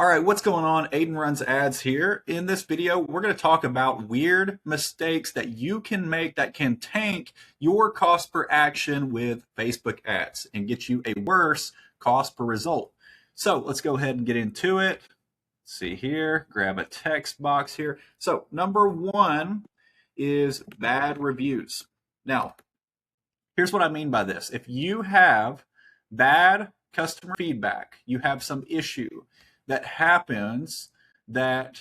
All right, what's going on? Aiden Runs Ads here. In this video, we're going to talk about weird mistakes that you can make that can tank your cost per action with Facebook ads and get you a worse cost per result. So let's go ahead and get into it. Let's see here, grab a text box here. So number one is bad reviews. Now, here's what I mean by this. If you have bad customer feedback, you have some issue that happens that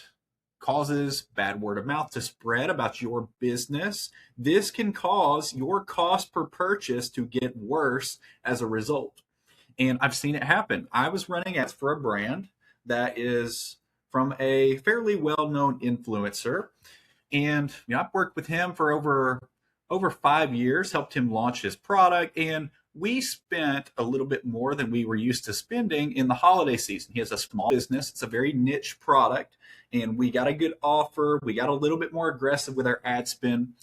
causes bad word of mouth to spread about your business, this can cause your cost per purchase to get worse as a result. And I've seen it happen. I was running ads for a brand that is from a fairly well-known influencer. And I've worked with him for over 5 years, helped him launch his product, and we spent a little bit more than we were used to spending in the holiday season. He has a small business. It's a very niche product, and we got a good offer. We got a little bit more aggressive with our ad spend.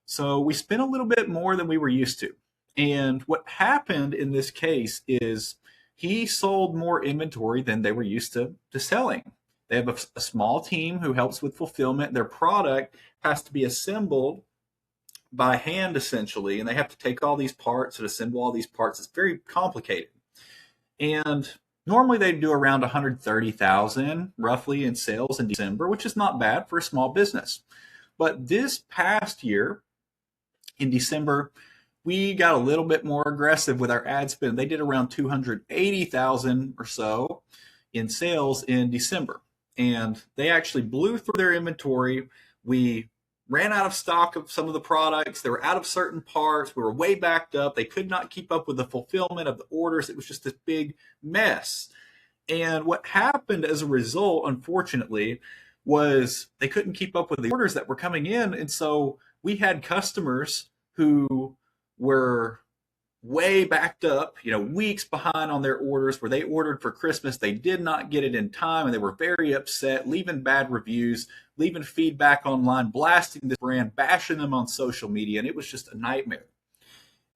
So we spent a little bit more than we were used to. And what happened in this case is he sold more inventory than they were used to selling. They have a small team who helps with fulfillment. Their product has to be assembled by hand, essentially, and they have to take all these parts and assemble all these parts. It's very complicated. And normally they do around 130,000 roughly in sales in December, which is not bad for a small business. But this past year in December, we got a little bit more aggressive with our ad spend. They did around 280,000 or so in sales in December. And they actually blew through their inventory. We ran out of stock of some of the products. They were out of certain parts. We were way backed up. They could not keep up with the fulfillment of the orders. It was just this big mess. And what happened as a result, unfortunately, was they couldn't keep up with the orders that were coming in. And so we had customers who were way backed up, weeks behind on their orders, where they ordered for Christmas. They did not get it in time, and they were very upset, leaving bad reviews, leaving feedback online, blasting this brand, bashing them on social media, and it was just a nightmare.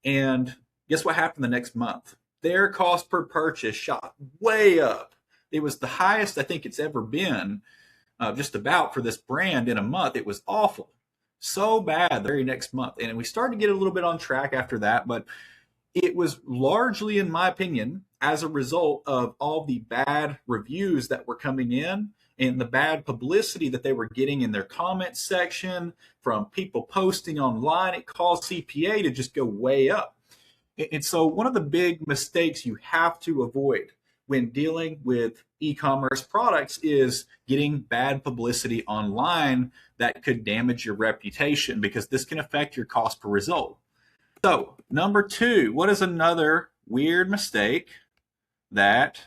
And guess what happened the next month? Their cost per purchase shot way up. It was the highest I think it's ever been, just about, for this brand in a month. It was awful. So bad the very next month. And we started to get a little bit on track after that, but it was largely, in my opinion, as a result of all the bad reviews that were coming in and the bad publicity that they were getting in their comment section from people posting online. It caused CPA to just go way up. And so one of the big mistakes you have to avoid when dealing with e-commerce products is getting bad publicity online that could damage your reputation, because this can affect your cost per result. So number two, what is another weird mistake that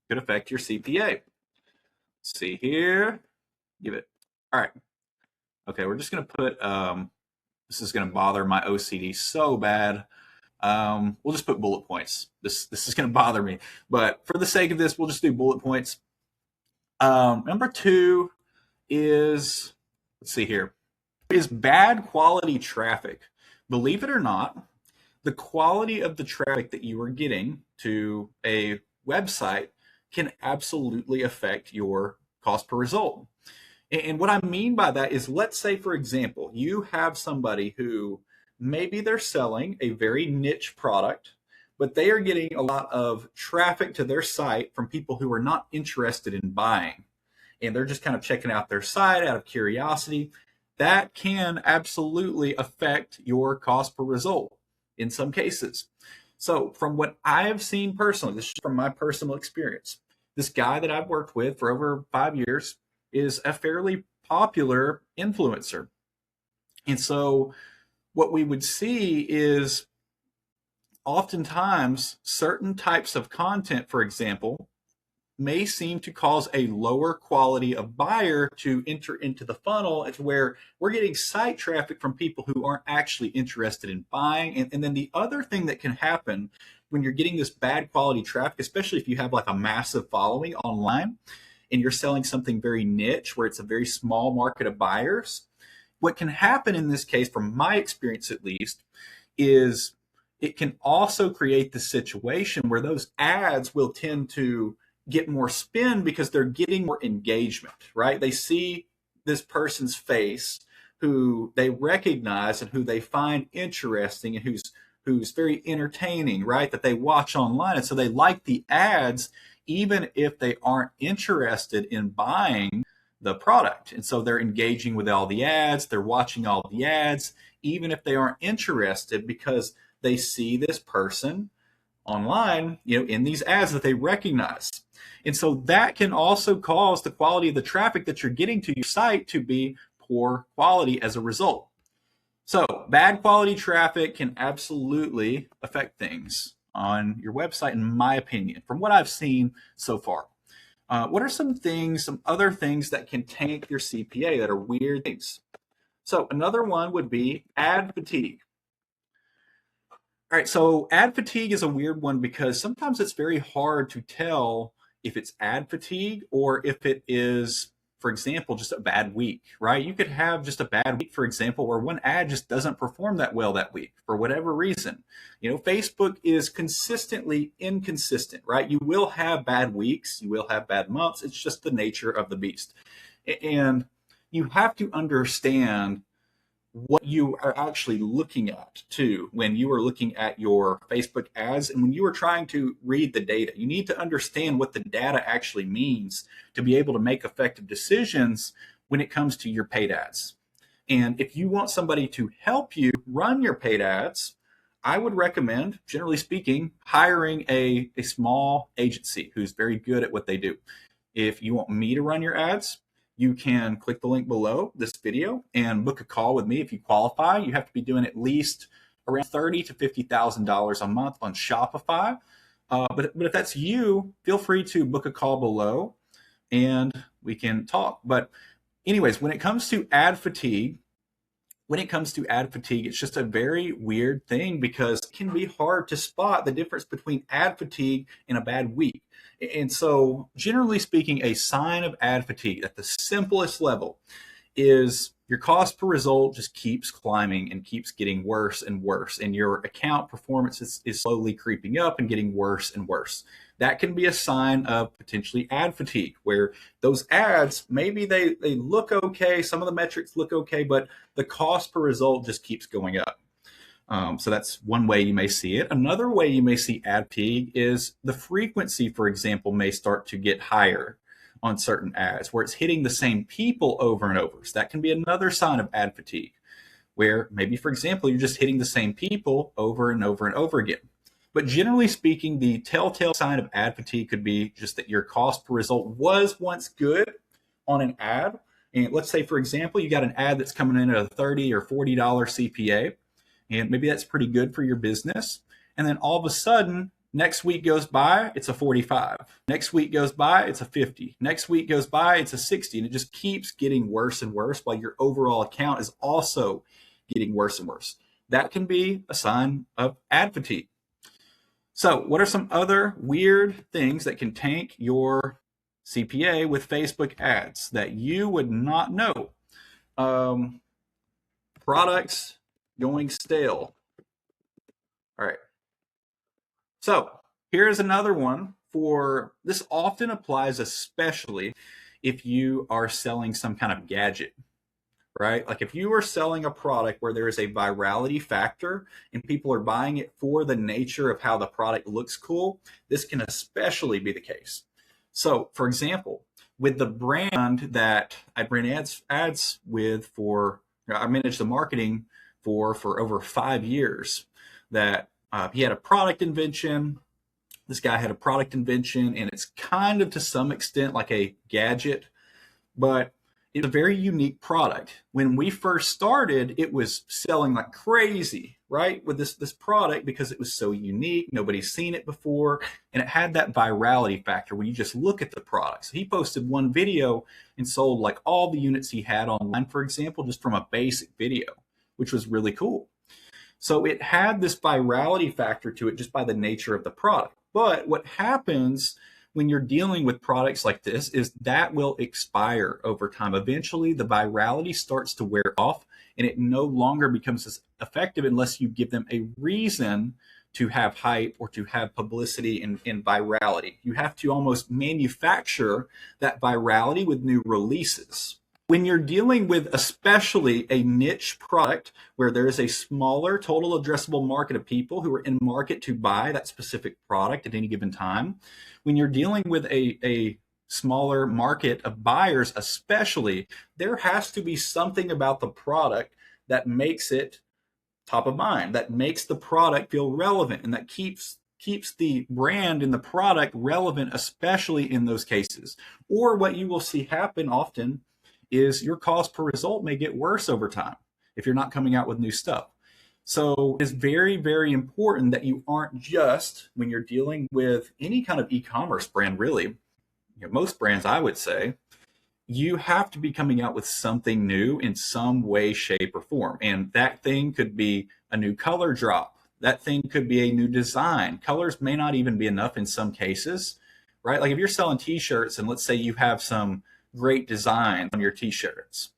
could affect your CPA? Let's see here. Give it. All right. Okay, we're just going to put, this is going to bother my OCD so bad. We'll just put bullet points. This is going to bother me. But for the sake of this, we'll just do bullet points. Number two is, let's see here, is bad quality traffic. Believe it or not, the quality of the traffic that you are getting to a website can absolutely affect your cost per result. And what I mean by that is, let's say, for example, you have somebody who maybe they're selling a very niche product, but they are getting a lot of traffic to their site from people who are not interested in buying. And they're just kind of checking out their site out of curiosity. That can absolutely affect your cost per result in some cases. So from what I have seen personally, this is from my personal experience, this guy that I've worked with for over 5 years is a fairly popular influencer. And so what we would see is oftentimes certain types of content, for example, may seem to cause a lower quality of buyer to enter into the funnel. It's where we're getting site traffic from people who aren't actually interested in buying. And then the other thing that can happen when you're getting this bad quality traffic, especially if you have like a massive following online and you're selling something very niche where it's a very small market of buyers, what can happen in this case, from my experience at least, is it can also create the situation where those ads will tend to get more spin because they're getting more engagement, right? They see this person's face who they recognize and who they find interesting and who's very entertaining, right? That they watch online. And so they like the ads, even if they aren't interested in buying the product. And so they're engaging with all the ads, they're watching all the ads, even if they aren't interested, because they see this person online, in these ads that they recognize. And so that can also cause the quality of the traffic that you're getting to your site to be poor quality as a result. So bad quality traffic can absolutely affect things on your website, in my opinion, from what I've seen so far. What are some other things that can tank your CPA that are weird things? So another one would be ad fatigue. All right, so ad fatigue is a weird one because sometimes it's very hard to tell if it's ad fatigue or if it is, for example, just a bad week, right? You could have just a bad week, for example, where one ad just doesn't perform that well that week for whatever reason. Facebook is consistently inconsistent, right? You will have bad weeks, you will have bad months. It's just the nature of the beast. And you have to understand what you are actually looking at too when you are looking at your Facebook ads and when you are trying to read the data. You need to understand what the data actually means to be able to make effective decisions when it comes to your paid ads. And if you want somebody to help you run your paid ads, I would recommend, generally speaking, hiring a small agency who's very good at what they do. If you want me to run your ads, you can click the link below this video and book a call with me. If you qualify, you have to be doing at least around $30,000 to $50,000 a month on Shopify. But if that's you, feel free to book a call below and we can talk. But anyways, when it comes to ad fatigue, it's just a very weird thing because it can be hard to spot the difference between ad fatigue and a bad week. And so, generally speaking, a sign of ad fatigue at the simplest level is your cost per result just keeps climbing and keeps getting worse and worse, and your account performance is slowly creeping up and getting worse and worse. That can be a sign of potentially ad fatigue, where those ads, maybe they look okay, some of the metrics look okay, but the cost per result just keeps going up. So that's one way you may see it. Another way you may see ad fatigue is the frequency, for example, may start to get higher on certain ads where it's hitting the same people over and over. So that can be another sign of ad fatigue, where maybe, for example, you're just hitting the same people over and over and over again. But generally speaking, the telltale sign of ad fatigue could be just that your cost per result was once good on an ad. And let's say, for example, you got an ad that's coming in at a $30 or $40 CPA. And maybe that's pretty good for your business. And then all of a sudden, next week goes by, it's a 45. Next week goes by, it's a 50. Next week goes by, it's a 60. And it just keeps getting worse and worse while your overall account is also getting worse and worse. That can be a sign of ad fatigue. So what are some other weird things that can tank your CPA with Facebook ads that you would not know? Products going stale. All right. So here's another one for this. Often applies, especially if you are selling some kind of gadget, right? Like if you are selling a product where there is a virality factor and people are buying it for the nature of how the product looks cool, this can especially be the case. So for example, with the brand that I ran ads with I managed the marketing for over 5 years, that he had a product invention. This guy had a product invention, and it's kind of to some extent like a gadget, but it's a very unique product. When we first started, it was selling like crazy, right? With this product, because it was so unique, nobody's seen it before, and it had that virality factor when you just look at the product. So he posted one video and sold like all the units he had online, for example, just from a basic video, which was really cool. So it had this virality factor to it just by the nature of the product. But what happens when you're dealing with products like this is that will expire over time. Eventually, the virality starts to wear off and it no longer becomes as effective unless you give them a reason to have hype or to have publicity and virality. You have to almost manufacture that virality with new releases. When you're dealing with especially a niche product where there is a smaller total addressable market of people who are in market to buy that specific product at any given time, when you're dealing with a smaller market of buyers especially, there has to be something about the product that makes it top of mind, that makes the product feel relevant, and that keeps the brand and the product relevant, especially in those cases. Or what you will see happen often is your cost per result may get worse over time if you're not coming out with new stuff. So it's very, very important that you aren't just, when you're dealing with any kind of e-commerce brand, really, most brands, I would say, you have to be coming out with something new in some way, shape, or form. And that thing could be a new color drop. That thing could be a new design. Colors may not even be enough in some cases, right? Like if you're selling t-shirts and let's say you have some great design on your t-shirts,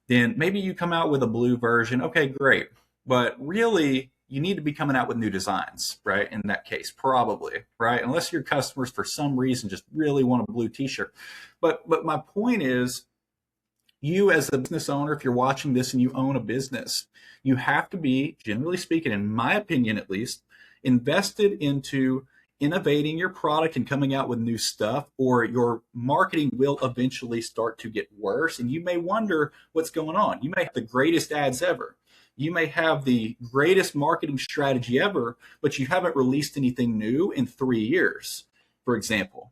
then maybe you come out with a blue version. Okay, great. But really, you need to be coming out with new designs, right? In that case, probably, right? Unless your customers for some reason just really want a blue t-shirt. But my point is, you as a business owner, if you're watching this and you own a business, you have to be, generally speaking, in my opinion at least, invested into innovating your product and coming out with new stuff, or your marketing will eventually start to get worse. And you may wonder what's going on. You may have the greatest ads ever. You may have the greatest marketing strategy ever, but you haven't released anything new in 3 years, for example.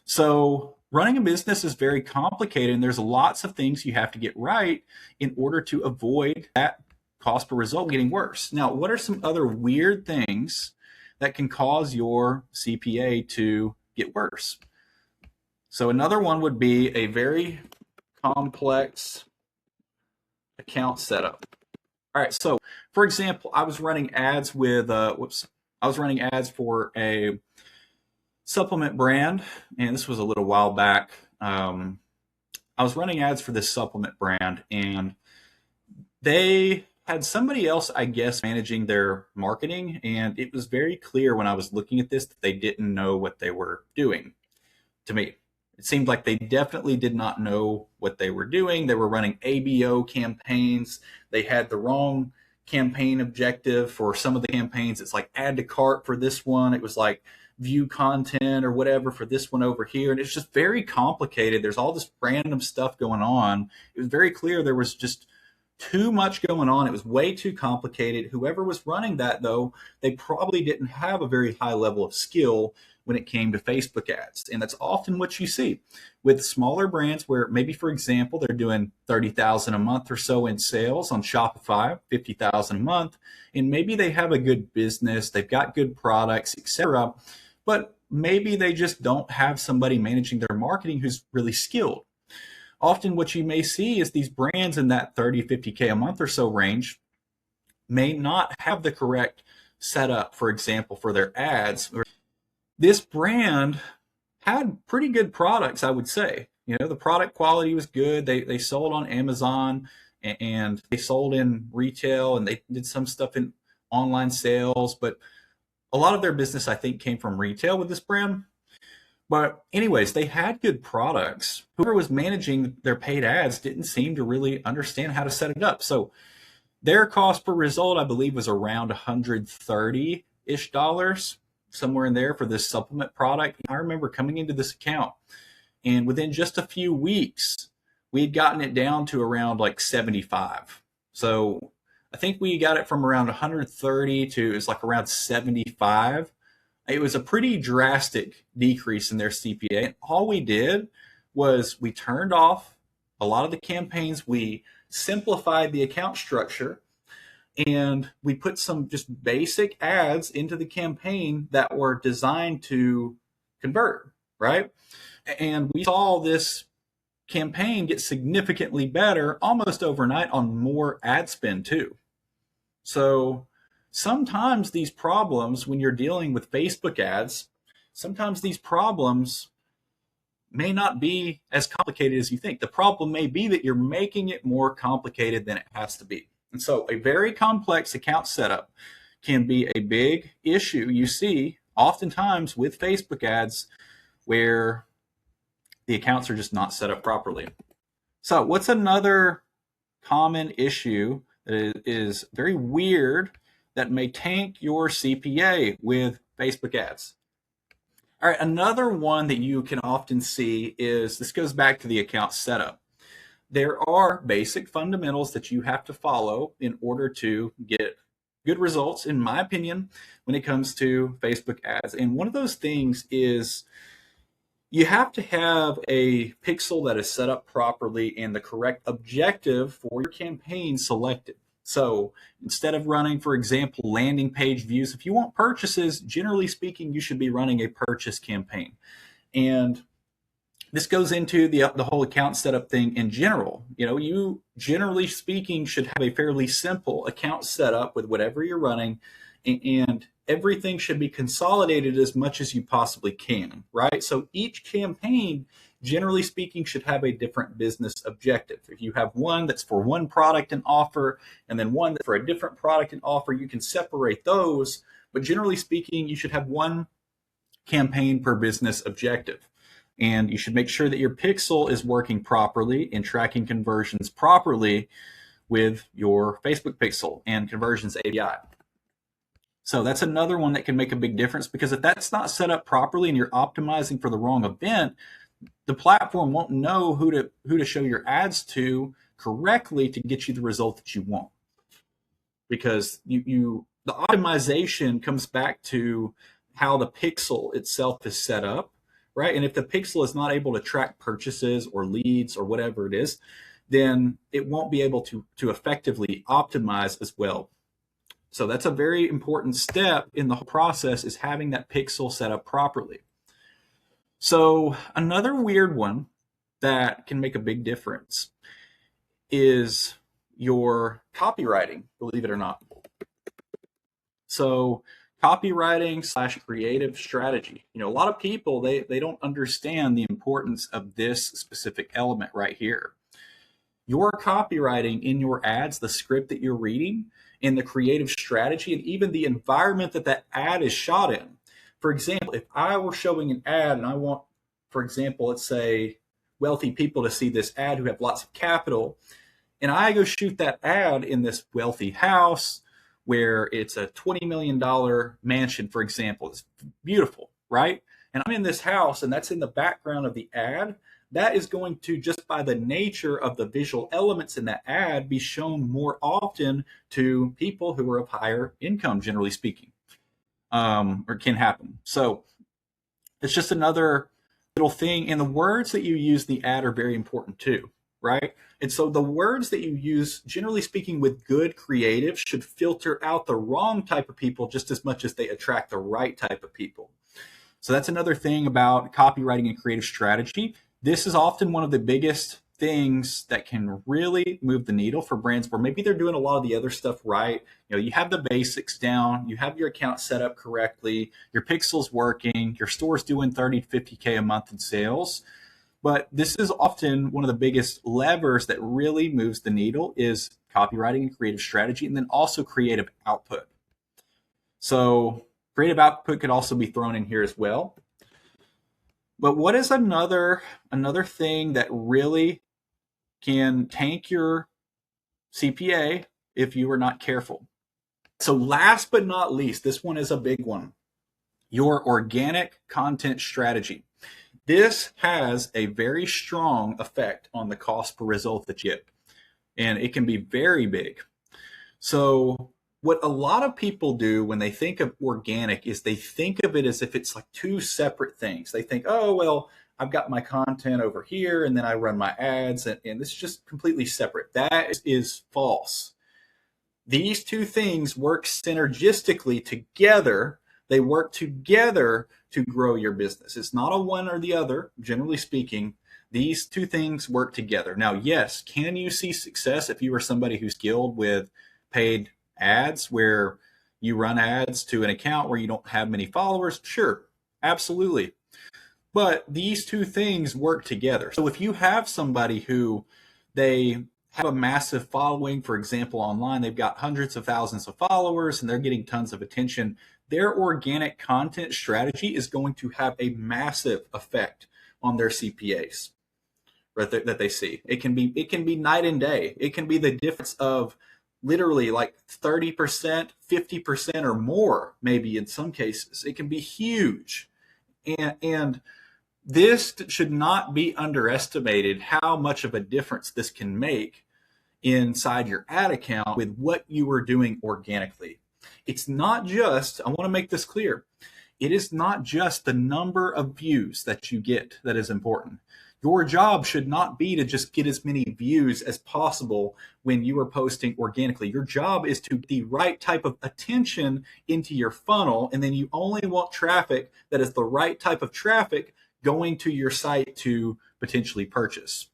So running a business is very complicated, and there's lots of things you have to get right in order to avoid that cost per result getting worse. Now, what are some other weird things that can cause your CPA to get worse? So another one would be a very complex account setup. All right, so for example, I was running ads with, I was running ads for a supplement brand, and this was a little while back. I was running ads for this supplement brand, and they had somebody else, I guess, managing their marketing, and it was very clear when I was looking at this that they didn't know what they were doing. To me, it seemed like they definitely did not know what they were doing. They were running ABO campaigns. They had the wrong campaign objective for some of the campaigns. It's like add to cart for this one. It was like view content or whatever for this one over here. And it's just very complicated. There's all this random stuff going on. It was very clear there was just too much going on. It was way too complicated. Whoever was running that, though, they probably didn't have a very high level of skill when it came to Facebook ads. And that's often what you see with smaller brands where maybe, for example, they're doing $30,000 a month or so in sales on Shopify, $50,000 a month, and maybe they have a good business, they've got good products, etc. But maybe they just don't have somebody managing their marketing who's really skilled. Often what you may see is these brands in that 30, 50K a month or so range may not have the correct setup, for example, for their ads. This brand had pretty good products, I would say. You know, the product quality was good. They sold on Amazon, and they sold in retail, and they did some stuff in online sales. But a lot of their business, I think, came from retail with this brand. But anyways, they had good products. Whoever was managing their paid ads didn't seem to really understand how to set it up. So their cost per result, I believe, was around $130-ish, somewhere in there for this supplement product. I remember coming into this account, and within just a few weeks, we had gotten it down to around like 75. So I think we got it from around 130 to it's like around 75. It was a pretty drastic decrease in their CPA. And all we did was we turned off a lot of the campaigns. We simplified the account structure, and we put some just basic ads into the campaign that were designed to convert, right? And we saw this campaign get significantly better almost overnight on more ad spend too. So sometimes these problems, when you're dealing with Facebook ads, sometimes these problems may not be as complicated as you think. The problem may be that you're making it more complicated than it has to be. And so a very complex account setup, can be a big issue you see oftentimes with Facebook ads where the accounts are just not set up properly. So what's another common issue that is very weird that may tank your CPA with Facebook ads? All right, another one that you can often see is, this goes back to the account setup. There are basic fundamentals that you have to follow in order to get good results, in my opinion, when it comes to Facebook ads. And one of those things is you have to have a pixel that is set up properly and the correct objective for your campaign selected. So instead of running, for example, landing page views, if you want purchases, generally speaking, you should be running a purchase campaign. And this goes into the whole account setup thing in general. You generally speaking should have a fairly simple account setup with whatever you're running, and everything should be consolidated as much as you possibly can, right? So each campaign, generally speaking, should have a different business objective. If you have one that's for one product and offer, and then one that's for a different product and offer, you can separate those. But generally speaking, you should have one campaign per business objective. And you should make sure that your pixel is working properly and tracking conversions properly with your Facebook pixel and conversions API. So that's another one that can make a big difference, because if that's not set up properly and you're optimizing for the wrong event, the platform won't know who to show your ads to correctly to get you the result that you want. Because the optimization comes back to how the pixel itself is set up, right? And if the pixel is not able to track purchases or leads or whatever it is, then it won't be able to effectively optimize as well. So that's a very important step in the whole process, is having that pixel set up properly. So another weird one that can make a big difference is your copywriting, believe it or not. So copywriting / creative strategy. A lot of people, they don't understand the importance of this specific element right here. Your copywriting in your ads, the script that you're reading, and the creative strategy, and even the environment that ad is shot in. For example, if I were showing an ad and I want, for example, let's say wealthy people to see this ad who have lots of capital, and I go shoot that ad in this wealthy house where it's a $20 million mansion, for example. It's beautiful, right? And I'm in this house and that's in the background of the ad. That is going to, just by the nature of the visual elements in that ad, be shown more often to people who are of higher income, generally speaking, or can happen. So it's just another little thing. And the words that you use in the ad are very important too, right? And so the words that you use, generally speaking, with good creative should filter out the wrong type of people just as much as they attract the right type of people. So that's another thing about copywriting and creative strategy. This is often one of the biggest things that can really move the needle for brands where maybe they're doing a lot of the other stuff right. You have the basics down, you have your account set up correctly, your pixel's working, your store's doing 30 to 50K a month in sales. But this is often one of the biggest levers that really moves the needle, is copywriting and creative strategy, and then also creative output. So creative output could also be thrown in here as well. But what is another thing that really can tank your CPA if you are not careful? So last but not least, this one is a big one: your organic content strategy. This has a very strong effect on the cost per result that you get, and it can be very big. So what a lot of people do when they think of organic is they think of it as if it's like two separate things. They think, oh, well, I've got my content over here and then I run my ads, and this is just completely separate. That is false. These two things work synergistically together. They work together to grow your business. It's not a one or the other, generally speaking. These two things work together. Now, yes, can you see success if you are somebody who's skilled with paid ads, where you run ads to an account where you don't have many followers? Sure, absolutely. But these two things work together. So if you have somebody who they have a massive following. For example, online, they've got hundreds of thousands of followers and they're getting tons of attention. Their organic content strategy is going to have a massive effect on their CPAs that they see. It can be night and day. It can be the difference of literally like 30%, 50% or more, maybe in some cases. It can be huge. And this should not be underestimated, how much of a difference this can make inside your ad account with what you are doing organically. It's not just, I want to make this clear, it is not just the number of views that you get that is important. Your job should not be to just get as many views as possible when you are posting organically. Your job is to get the right type of attention into your funnel, and then you only want traffic that is the right type of traffic going to your site to potentially purchase,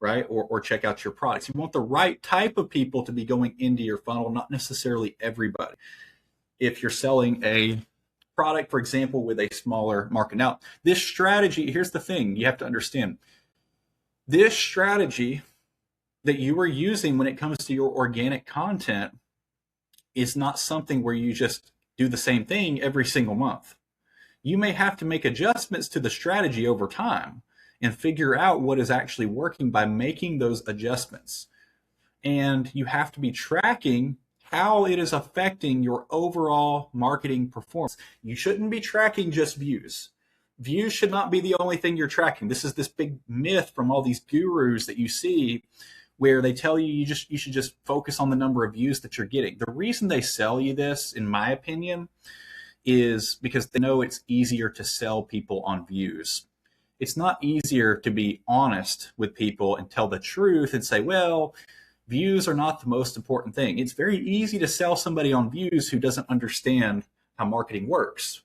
right? Or check out your products. You want the right type of people to be going into your funnel, not necessarily everybody. If you're selling a product, for example, with a smaller market. Now, this strategy, here's the thing you have to understand. This strategy that you are using when it comes to your organic content is not something where you just do the same thing every single month. You may have to make adjustments to the strategy over time and figure out what is actually working by making those adjustments. And you have to be tracking how it is affecting your overall marketing performance. You shouldn't be tracking just views. Views should not be the only thing you're tracking. This is this big myth from all these gurus that you see where they tell you you should just focus on the number of views that you're getting. The reason they sell you this, in my opinion, is because they know it's easier to sell people on views. It's not easier to be honest with people and tell the truth and say, well, views are not the most important thing. It's very easy to sell somebody on views who doesn't understand how marketing works,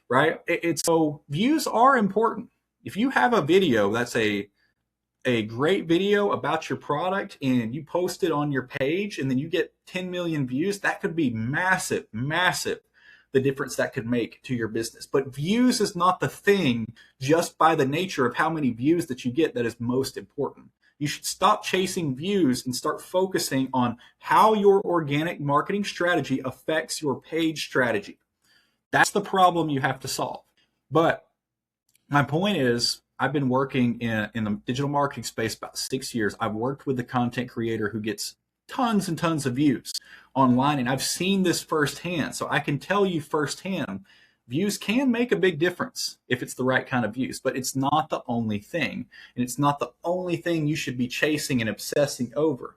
right? So views are important. If you have a video that's a great video about your product and you post it on your page and then you get 10 million views, that could be massive, massive, the difference that could make to your business. But views is not the thing just by the nature of how many views that you get that is most important. You should stop chasing views and start focusing on how your organic marketing strategy affects your page strategy. That's the problem you have to solve. But my point is, I've been working in the digital marketing space about 6 years. I've worked with the content creator who gets tons and tons of views online, and I've seen this firsthand. So I can tell you firsthand, views can make a big difference if it's the right kind of views, but it's not the only thing. And it's not the only thing you should be chasing and obsessing over.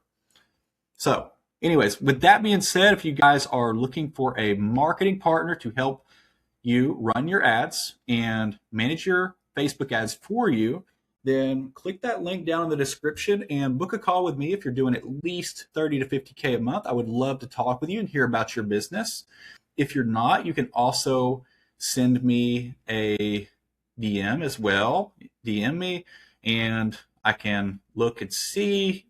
So anyways, with that being said, if you guys are looking for a marketing partner to help you run your ads and manage your Facebook ads for you, then click that link down in the description and book a call with me if you're doing at least 30 to 50K a month. I would love to talk with you and hear about your business. If you're not, you can also send me a DM as well. DM me and I can look and see,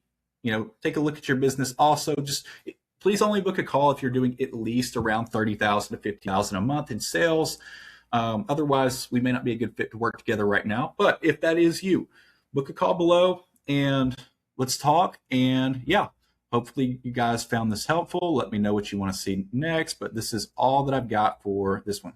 take a look at your business also. Just please only book a call if you're doing at least around 30,000 to 50,000 a month in sales. Otherwise, we may not be a good fit to work together right now. But if that is you, book a call below and let's talk. And yeah, hopefully you guys found this helpful. Let me know what you want to see next. But this is all that I've got for this one.